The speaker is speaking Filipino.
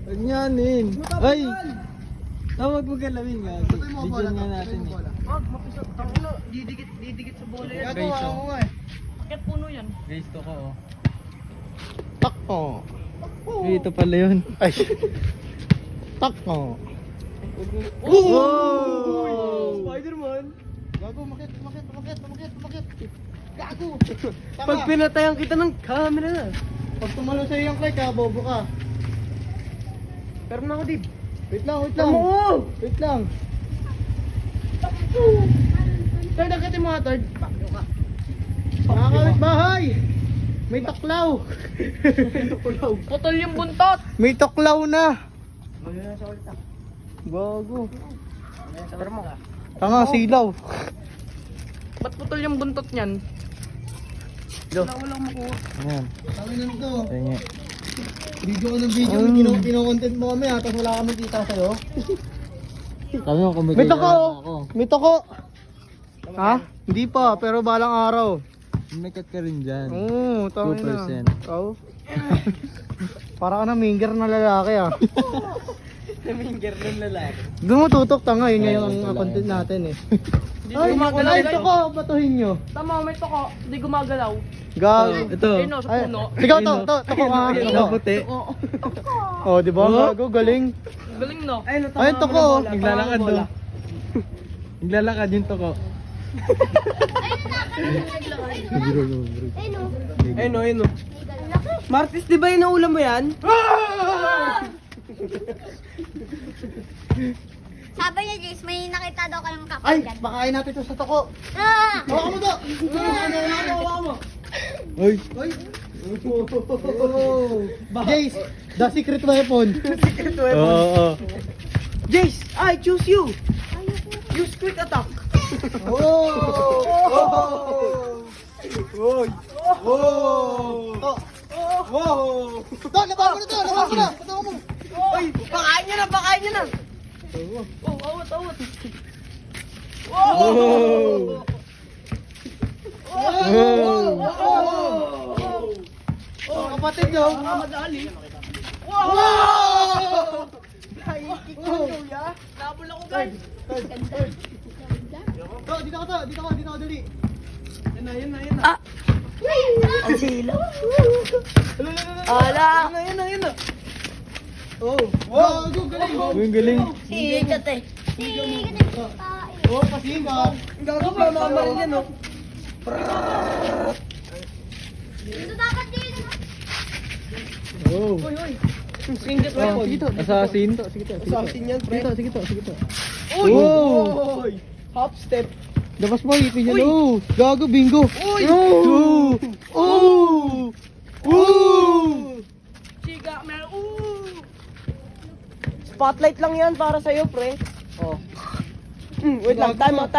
Ganyanin. Ay! Tawag mo galawin nga. Bigyan nga natin eh. Wag, mapisot. Tangino, didikit sa bola yan. Guys, Ako nga eh. Bakit puno yan? Guys, to ko oh. Takbo. Uy, ito pala yun. Ay. Takbo. Oh! Spider-Man. Gago, makit. Gago. Pag pinatayan kita ng camera na. Pag tumalo sa'yo yung Clark, bobo ka. Pero na ako, Dib. Wait lang. Tamo! Wait lang. Third, agad yung mga third. Pakyo ka. Nakakawit bahay. May taklaw. Putol yung buntot. May taklaw na. Maganda na sa ulit ah. Gago. Pero mo. Tanga, silaw. Ba't putol yung buntot niyan? Do. Walang makuha. Ayan. Tangin na nito. Ayan nga. Video ko ng video. Kino-content mo kami ha. Tapos wala kami kita sa'yo. Sabi mo kung May toko. ako. May toko. Ha? Hindi pa. Pero balang araw. May cut ka rin dyan. Oo, tangin na. 2%. Oo. Para ka na minger na lalaki ah. Naminger ng lalaki. Doon mo tutok tanga. Yun nga yung Ayun, wala content yun. natin eh. Ay, gumagalaw. Ay, toko. Batuhin nyo. Tama, may toko. Hindi gumagalaw. Gago. Ito. Ayun o, sa Ay, puno. ikaw to, toko nga. Ayun, Toko. puti. Oo. Oh, di ba? Oh. Gago, galing. Galing no? Ayun, Ayun, toko. Naglalakad do. Naglalakad yung toko. Ayun o. Martis, di ba inaulam mo yan? Sabi niya, Jace, may nakita daw kayong kapal Ay, dyan. bakain natin to sa toko. Ah! Hawakan mo to. Hawakan mo. Uy! Jace, the secret weapon. Oo. Jace, I choose you. Use quick attack. Oh! Oy! Oh! To! Wow! To, laban mo na to! Laban mo na! Laban mo! Uy, pakain nyo na, pakain nyo na. Oh, awat. Oh! Oh, kapatid nyo! Madali. Wow! Kick mo nyo, ya. Nabol ako, guys. To, dito ka, dali. Yan na. Ang sila. Ala. Yan na. Oh! Wow! Galing! Ang galing. Sikat eh. Oh, pasinga! Gago pa, mamarin yan, no? Dito dapat din. Oh. Uy. Singgit weapon. Sige to. Assassin. Assassin yan, pre. Sige to. Uy! Oh! Uy! Hop step. Labas mo, ipin Uy! yan. Oh! Gago, bingo. Uy! Oh! Oh! Oh! Chiga, man. Spotlight lang yan para sa'yo, pre. Oh. Wait lang, time out.